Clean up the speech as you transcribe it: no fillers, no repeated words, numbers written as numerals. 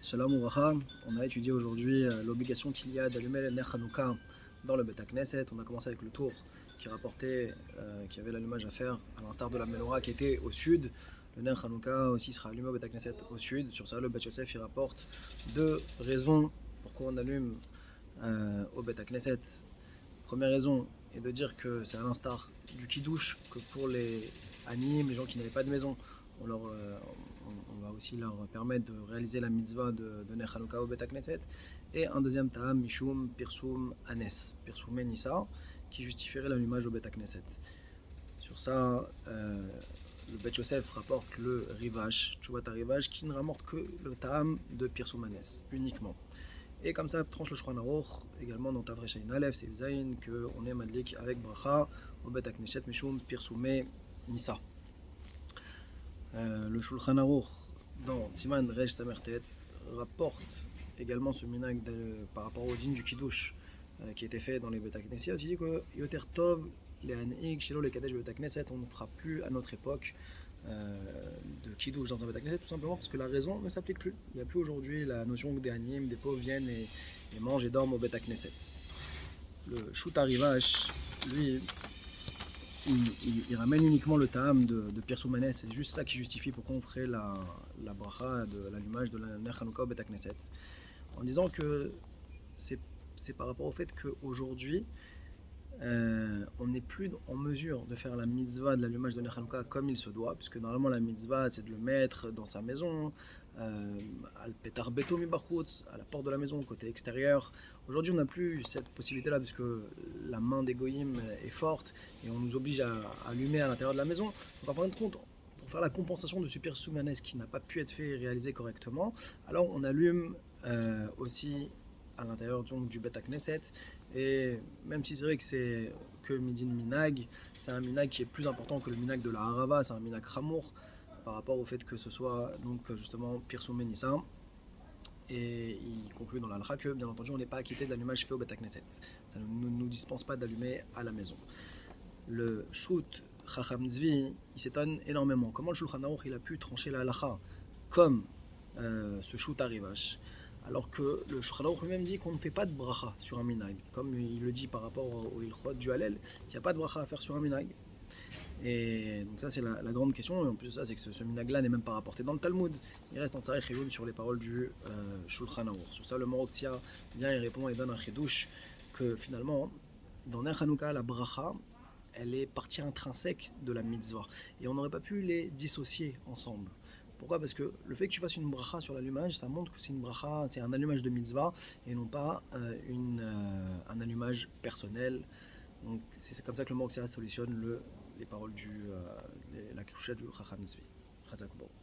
Shalom Ouracha, on a étudié aujourd'hui l'obligation qu'il y a d'allumer le Ner Hanouka dans le Bet Knesset. On a commencé avec le tour qui rapportait qu'il y avait l'allumage à faire à l'instar de la menorah qui était au sud. Le Ner Hanouka aussi sera allumé au Bet Knesset au sud. Sur ça, le Bet Yosef il rapporte deux raisons pourquoi on allume au Bet Knesset. Première raison est de dire que c'est à l'instar du Kiddush que pour les Anim, les gens qui n'avaient pas de maison, on va aussi leur permettre de réaliser la mitzvah de Ner Hanouka au Bet Knesset. Et un deuxième ta'am, Mishum Pirsum Anes, Pirsum Nissa, qui justifierait l'allumage au Bet Knesset. Sur ça, le Bet Yosef rapporte le Rivash, Tchouvat Rivash, qui ne rapporte que le ta'am de Pirsum Anes, uniquement. Et comme ça, tranche le Shulchan Aruch, également dans Tavrei Shayin Aleph, c'est Zayin, qu'on est madlik avec bracha au Bet Knesset Mishum Pirsumé Nissa. Le Shulchan Aruch, dans Siman Rej Samertet, rapporte également ce minag par rapport au din du Kiddush qui était fait dans les Bet Knesset. Il dit que Yoter Tov, les Hanik, Shelo, les Kadesh Bet Knesset, on ne fera plus à notre époque de Kiddush dans un Bet Knesset, tout simplement parce que la raison ne s'applique plus. Il n'y a plus aujourd'hui la notion que des Hanim, des pauvres viennent et mangent et dorment au Bet Knesset. Le Shuta Rivash, lui, il ramène uniquement le ta'am de Pirsum Anes, c'est juste ça qui justifie pourquoi on ferait la bracha de l'allumage de la Ner Hanouka au Bet Knesset. En disant que c'est par rapport au fait qu'aujourd'hui, on n'est plus en mesure de faire la mitzvah de l'allumage de Ner Hanouka comme il se doit, puisque normalement la mitzvah c'est de le mettre dans sa maison, al petar beto mi bachutz, à la porte de la maison, côté extérieur. Aujourd'hui on n'a plus cette possibilité là, puisque la main des goyim est forte et on nous oblige à allumer à l'intérieur de la maison. Donc en fin de compte, pour faire la compensation de ce Pirsum Anes qui n'a pas pu être fait et réalisé correctement, alors on allume aussi à l'intérieur du Bet Knesset. Et même si c'est vrai que c'est que Midin Minag, c'est un Minag qui est plus important que le Minag de la Harava, c'est un Minag Chamour par rapport au fait que ce soit donc justement Pirsum Nissa. Et il conclut dans l'Alcha que bien entendu on n'est pas acquitté de l'allumage fait au Bet Knesset. Ça ne nous dispense pas d'allumer à la maison. Le Shoot Chacham Zvi, il s'étonne énormément. Comment le Shulchan Aruch il a pu trancher la halacha comme ce Shoot Arivash, alors que le Shulchan Aruch lui-même dit qu'on ne fait pas de bracha sur un minag, comme il le dit par rapport au ilchot du Hallel, qu'il n'y a pas de bracha à faire sur un minag. Et donc ça c'est la grande question, et en plus de ça c'est que ce minag-là n'est même pas rapporté dans le Talmud, il reste en Tzarech Chiyuv sur les paroles du Shulchan Aruch. Sur ça le Morotsia vient et répond et donne un chidouche que finalement dans Ner Hanouka la bracha elle est partie intrinsèque de la mitzvah. Et on n'aurait pas pu les dissocier ensemble. Pourquoi ? Parce que le fait que tu fasses une bracha sur l'allumage, ça montre que c'est une bracha, c'est un allumage de mitzvah et non pas un allumage personnel. Donc c'est comme ça que le Morxia solutionne les paroles la Kedusha du Chacham Tzvi.